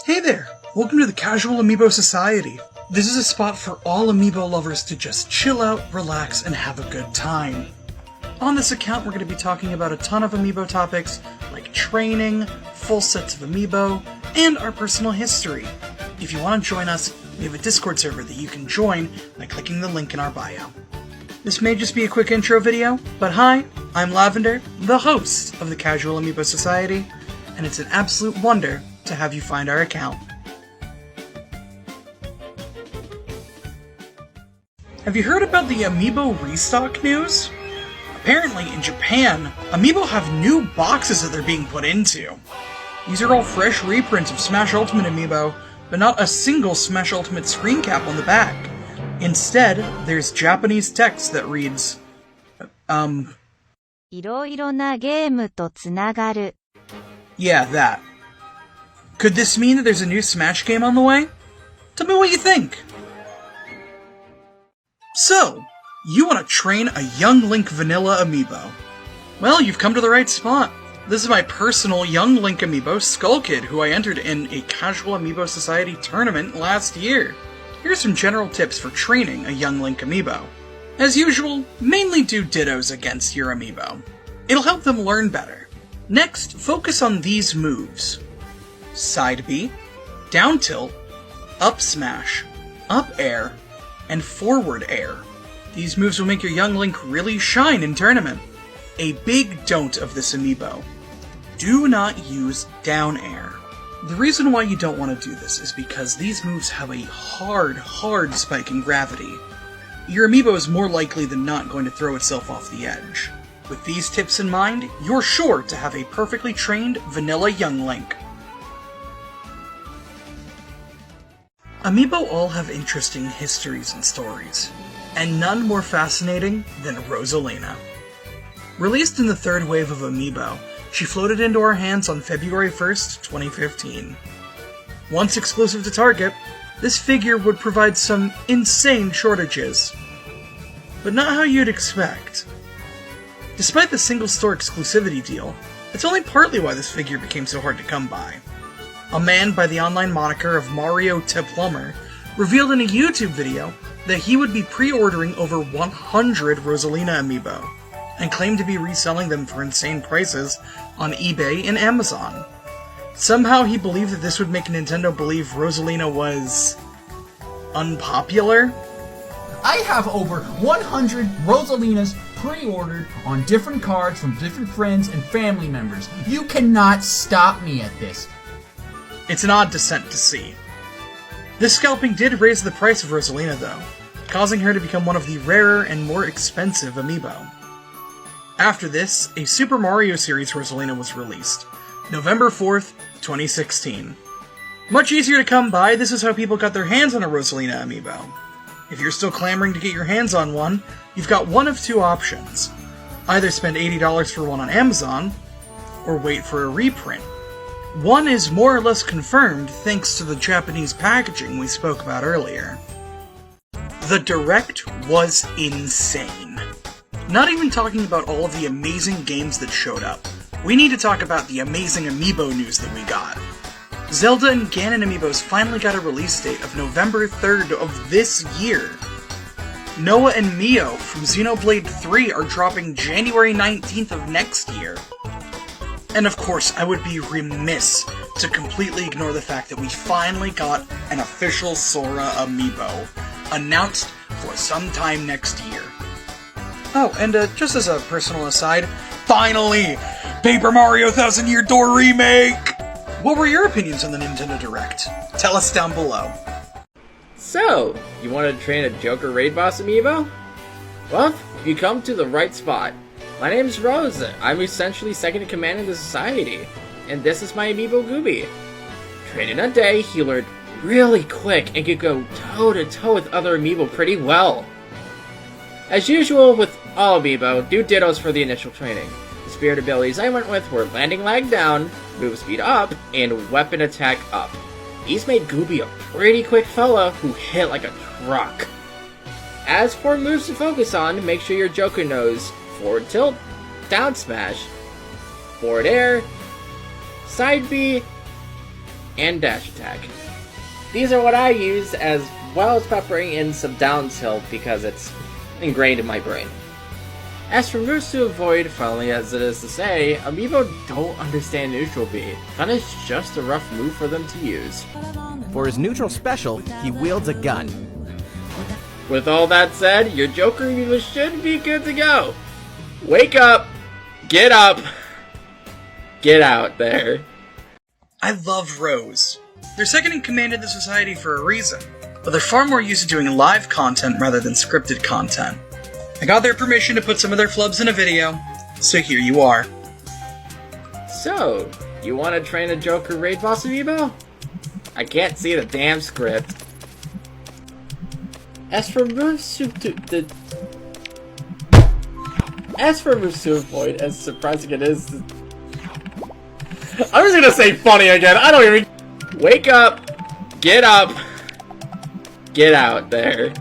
Hey there! Welcome to the Casual Amiibo Society. This is a spot for all Amiibo lovers to just chill out, relax, and have a good time. On this account, we're going to be talking about a ton of Amiibo topics, like training, full sets of Amiibo, and our personal history. If you want to join us, we have a Discord server that you can join by clicking the link in our bio. This may just be a quick intro video, but hi, I'm Lavender, the host of the Casual Amiibo Society, and it's an absolute wonder to have you find our account. Have you heard about the Amiibo restock news? Apparently, in Japan, Amiibo have new boxes that they're being put into. These are all fresh reprints of Smash Ultimate Amiibo, but not a single Smash Ultimate screen cap on the back. Instead, there's Japanese text that reads, いろいろなゲームとつながる. Yeah, that. Could this mean that there's a new Smash game on the way? Tell me what you think! So, you want to train a young Link vanilla amiibo? Well, you've come to the right spot. This is my personal young Link amiibo, Skull Kid, who I entered in a Casual Amiibo Society tournament last year. Here's some general tips for training a young Link amiibo. As usual, mainly do dittos against your amiibo. It'll help them learn better. Next, focus on these moves. Side B, down tilt, up smash, up air, and forward air. These moves will make your young Link really shine in tournament. A big don't of this amiibo. Do not use down air. The reason why you don't want to do this is because these moves have a hard spike in gravity. Your amiibo is more likely than not going to throw itself off the edge. With these tips in mind, you're sure to have a perfectly trained vanilla young Link. Amiibo all have interesting histories and stories, and none more fascinating than Rosalina. Released in the third wave of Amiibo, she floated into our hands on February 1st, 2015. Once exclusive to Target, this figure would provide some insane shortages, but not how you'd expect. Despite the single-store exclusivity deal, it's only partly why this figure became so hard to come by. A man by the online moniker of Mario Plumber revealed in a YouTube video that he would be pre-ordering over 100 Rosalina amiibo, and claimed to be reselling them for insane prices on eBay and Amazon. Somehow he believed that this would make Nintendo believe Rosalina was unpopular. I have over 100 Rosalinas pre-ordered on different cards from different friends and family members. You cannot stop me at this. It's an odd descent to see. This scalping did raise the price of Rosalina though, causing her to become one of the rarer and more expensive amiibo. After this, a Super Mario series Rosalina was released, November 4th, 2016. Much easier to come by, this is how people got their hands on a Rosalina amiibo. If you're still clamoring to get your hands on one, you've got one of two options. Either spend $80 for one on Amazon, or wait for a reprint. One is more or less confirmed thanks to the Japanese packaging we spoke about earlier. The Direct was insane. Not even talking about all of the amazing games that showed up. We need to talk about the amazing amiibo news that we got. Zelda and Ganon amiibos finally got a release date of November 3rd of this year. Noah and Mio from Xenoblade 3 are dropping January 19th of next year. And of course, I would be remiss to completely ignore the fact that we finally got an official Sora amiibo, announced for sometime next year. Oh, and just as a personal aside, finally! Paper Mario Thousand Year Door Remake! What were your opinions on the Nintendo Direct? Tell us down below. So, you want to train a Joker Raid Boss amiibo? Well, you come to the right spot. My name is Rose. I'm essentially second in command in the society, and this is my amiibo Gooby. Train in a day, he learned really quick and could go toe-to-toe with other amiibo pretty well. As usual with all amiibo, do dittos for the initial training. The spirit abilities I went with were landing lag down, move speed up, and weapon attack up. These made Gooby a pretty quick fella who hit like a truck. As for moves to focus on, make sure your Joker knows forward tilt, down smash, forward air, side B, and dash attack. These are what I use, as well as peppering in some down tilt because it's ingrained in my brain. As for moves to avoid, funnily as it is to say, Amiibo don't understand neutral B. Gun is just a rough move for them to use. For his neutral special, he wields a gun. With all that said, your Joker Amiibo should be good to go. Wake up! Get up! Get out there. I love Rose. They're second in command of the society for a reason, but they're far more used to doing live content rather than scripted content. I got their permission to put some of their flubs in a video, so here you are. So, you want to train a Joker Raid Boss Amiibo? I can't see the damn script. As for moves to avoid, as surprising it is, I'm just gonna say funny again. I don't even. Wake up! Get up! Get out there.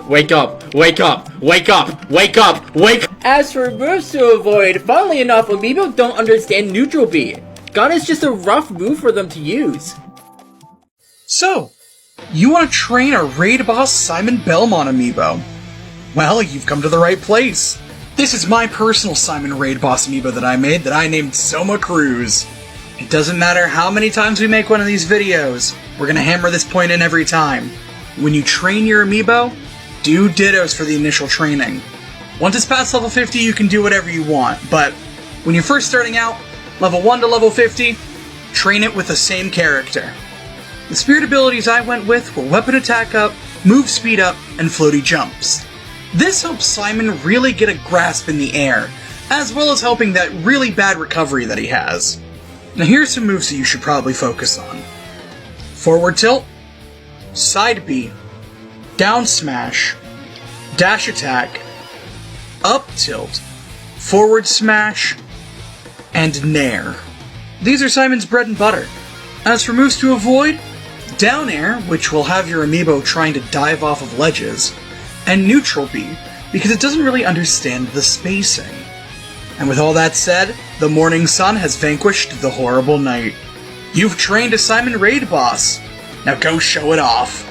Wake up! Wake up! Wake up! Wake up! Wake! As for moves to avoid, funnily enough, Amiibo don't understand neutral B. Gun is just a rough move for them to use. So, you want to train a raid boss Simon Belmont Amiibo? Well, you've come to the right place. This is my personal Simon Raid Boss Amiibo that I made that I named Soma Cruz. It doesn't matter how many times we make one of these videos, we're gonna hammer this point in every time. When you train your Amiibo, do dittos for the initial training. Once it's past level 50, you can do whatever you want, but when you're first starting out, level 1 to level 50, train it with the same character. The spirit abilities I went with were weapon attack up, move speed up, and floaty jumps. This helps Simon really get a grasp in the air, as well as helping that really bad recovery that he has. Now here's some moves that you should probably focus on. Forward tilt, side B, down smash, dash attack, up tilt, forward smash, and nair. These are Simon's bread and butter. As for moves to avoid, down air, which will have your Amiibo trying to dive off of ledges, and neutral B, because it doesn't really understand the spacing. And with all that said, the morning sun has vanquished the horrible night. You've trained a Simon Raid Boss. Now go show it off.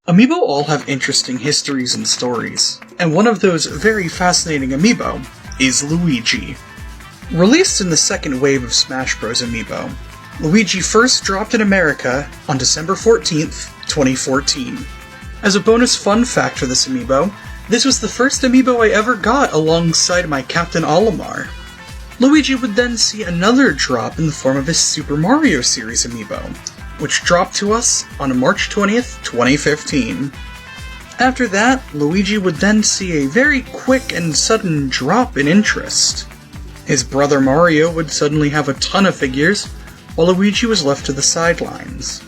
Amiibo all have interesting histories and stories, and one of those very fascinating Amiibo is Luigi. Released in the second wave of Smash Bros. Amiibo, Luigi first dropped in America on December 14th, 2014. As a bonus fun fact for this Amiibo, this was the first Amiibo I ever got alongside my Captain Olimar. Luigi would then see another drop in the form of his Super Mario series Amiibo, which dropped to us on March 20th, 2015. After that, Luigi would then see a very quick and sudden drop in interest. His brother Mario would suddenly have a ton of figures, while Luigi was left to the sidelines.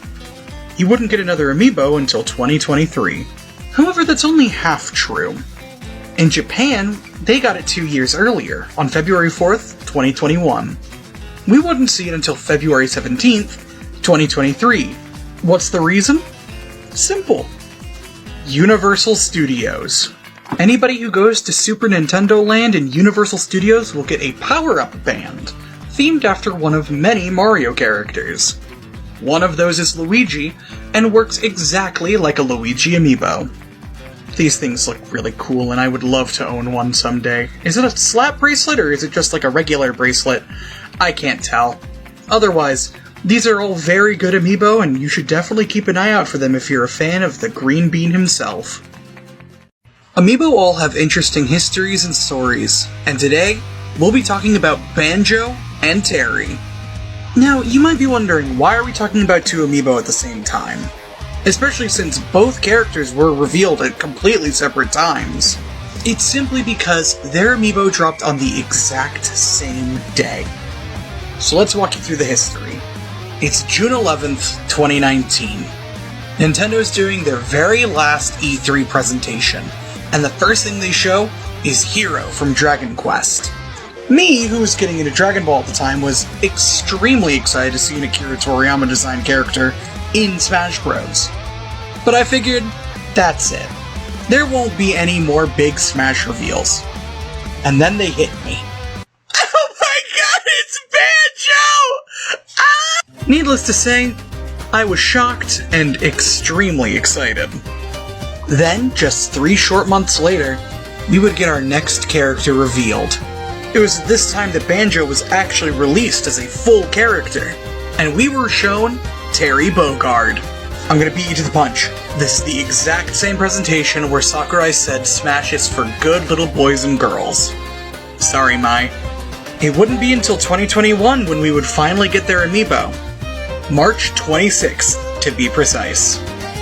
He wouldn't get another Amiibo until 2023. However, that's only half true. In Japan, they got it 2 years earlier, on February 4th, 2021. We wouldn't see it until February 17th, 2023. What's the reason? Simple. Universal Studios. Anybody who goes to Super Nintendo Land in Universal Studios will get a power-up band, themed after one of many Mario characters. One of those is Luigi, and works exactly like a Luigi Amiibo. These things look really cool, and I would love to own one someday. Is it a slap bracelet, or is it just like a regular bracelet? I can't tell. Otherwise, these are all very good Amiibo, and you should definitely keep an eye out for them if you're a fan of the Green Bean himself. Amiibo all have interesting histories and stories, and today, we'll be talking about Banjo and Terry. Now, you might be wondering, why are we talking about two Amiibo at the same time? Especially since both characters were revealed at completely separate times. It's simply because their Amiibo dropped on the exact same day. So let's walk you through the history. It's June 11th, 2019. Nintendo's doing their very last E3 presentation, and the first thing they show is Hero from Dragon Quest. Me, who was getting into Dragon Ball at the time, was extremely excited to see an Akira Toriyama designed character in Smash Bros. But I figured, that's it. There won't be any more big Smash reveals. And then they hit me. Oh my god, it's Banjo! Ah! Needless to say, I was shocked and extremely excited. Then, just 3 short months later, we would get our next character revealed. It was at this time that Banjo was actually released as a full character, and we were shown Terry Bogard. I'm gonna beat you to the punch. This is the exact same presentation where Sakurai said Smash is for good little boys and girls. Sorry, Mai. It wouldn't be until 2021 when we would finally get their amiibo. March 26th, to be precise.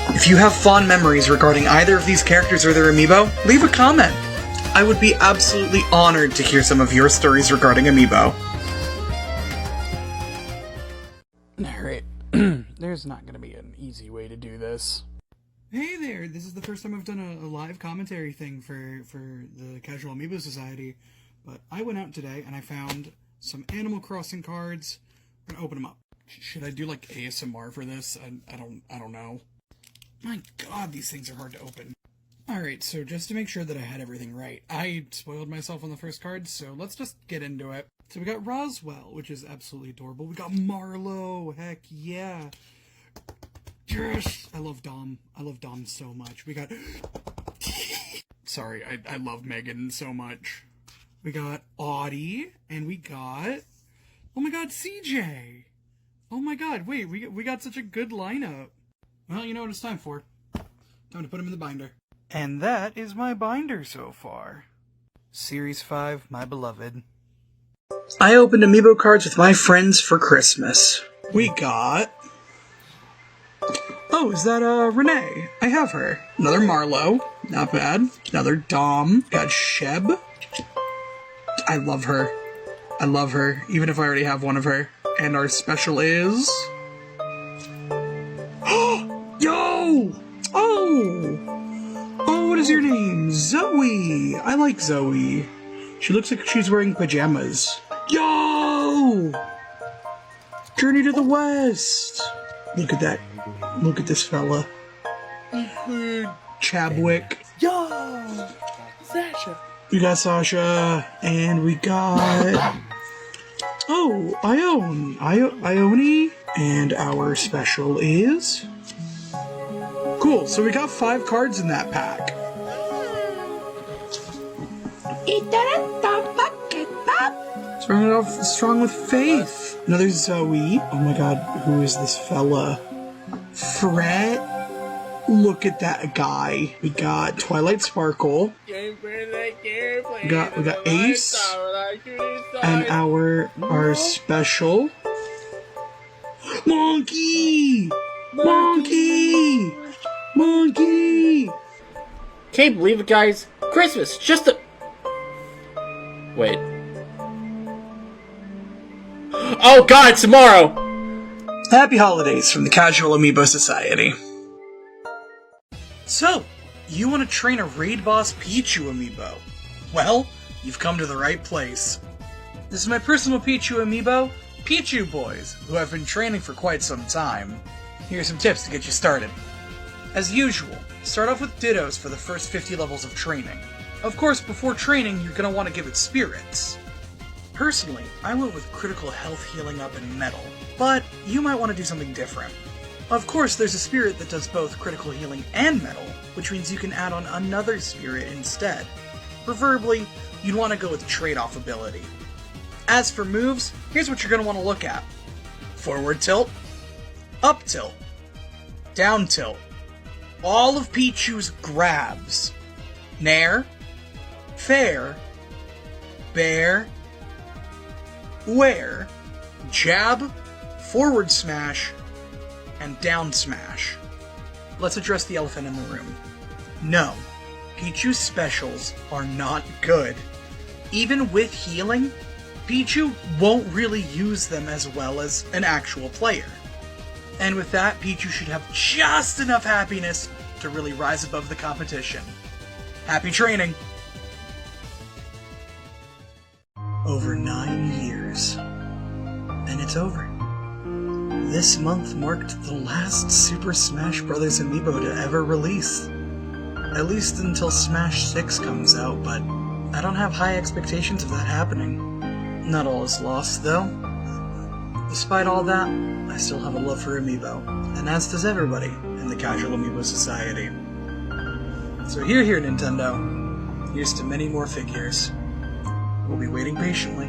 If you have fond memories regarding either of these characters or their amiibo, leave a comment. I would be absolutely honored to hear some of your stories regarding amiibo. Alright, there's not gonna be an easy way to do this. Hey there, this is the first time I've done a live commentary thing for the Casual Amiibo Society, but I went out today and I found some Animal Crossing cards. I'm gonna open them up. Should I do like ASMR for this? I don't know. My god, these things are hard to open. Alright, so just to make sure that I had everything right, I spoiled myself on the first card, so let's just get into it. So we got Roswell, which is absolutely adorable. We got Marlowe, heck yeah. Yes! I love Dom. I love Dom so much. We got... Sorry, I love Megan so much. We got Audie, and we got... Oh my god, CJ! Oh my god, wait, we got such a good lineup. Well, you know what it's time for. Time to put him in the binder. And that is my binder so far. Series 5, My Beloved. I opened Amiibo cards with my friends for Christmas. We got... Oh, is that, Renee? I have her. Another Marlowe. Not bad. Another Dom. Got Sheb. I love her. I love her, even if I already have one of her. And our special is... Yo! Oh, what is your name? Zoe! I like Zoe. She looks like she's wearing pajamas. Yo! Journey to the West! Look at that. Look at this fella. Chadwick. Yo! Sasha! We got Sasha, and we got... Oh, Ione, and our special is... Cool, so we got 5 cards in that pack. Starting it off strong with Faith. Another Zoe. Oh my god, who is this fella? Fred. Look at that guy. We got Twilight Sparkle. We got Ace. And our special Monkey! Monkey! Monkey! Can't believe it, guys. Christmas, just a... Wait. Oh god, it's tomorrow! Happy holidays from the Casual Amiibo Society. So, you want to train a Raid Boss Pichu amiibo? Well, you've come to the right place. This is my personal Pichu amiibo, Pichu Boys, who I've been training for quite some time. Here are some tips to get you started. As usual, start off with Dittos for the first 50 levels of training. Of course, before training, you're going to want to give it spirits. Personally, I went with critical health healing up and metal, but you might want to do something different. Of course, there's a spirit that does both critical healing and metal, which means you can add on another spirit instead. Preferably, you'd want to go with trade-off ability. As for moves, here's what you're going to want to look at. Forward tilt, up tilt, down tilt, all of Pichu's grabs, nair, fair, bear, wear, jab, forward smash, and down smash. Let's address the elephant in the room. No, Pichu's specials are not good. Even with healing, Pichu won't really use them as well as an actual player. And with that, Pichu should have just enough happiness to really rise above the competition. Happy training! Over 9 years. And it's over. This month marked the last Super Smash Bros. Amiibo to ever release. At least until Smash 6 comes out, but I don't have high expectations of that happening. Not all is lost, though. Despite all that, I still have a love for Amiibo, and as does everybody in the Casual Amiibo Society. So here, Nintendo. Here's to many more figures. We'll be waiting patiently.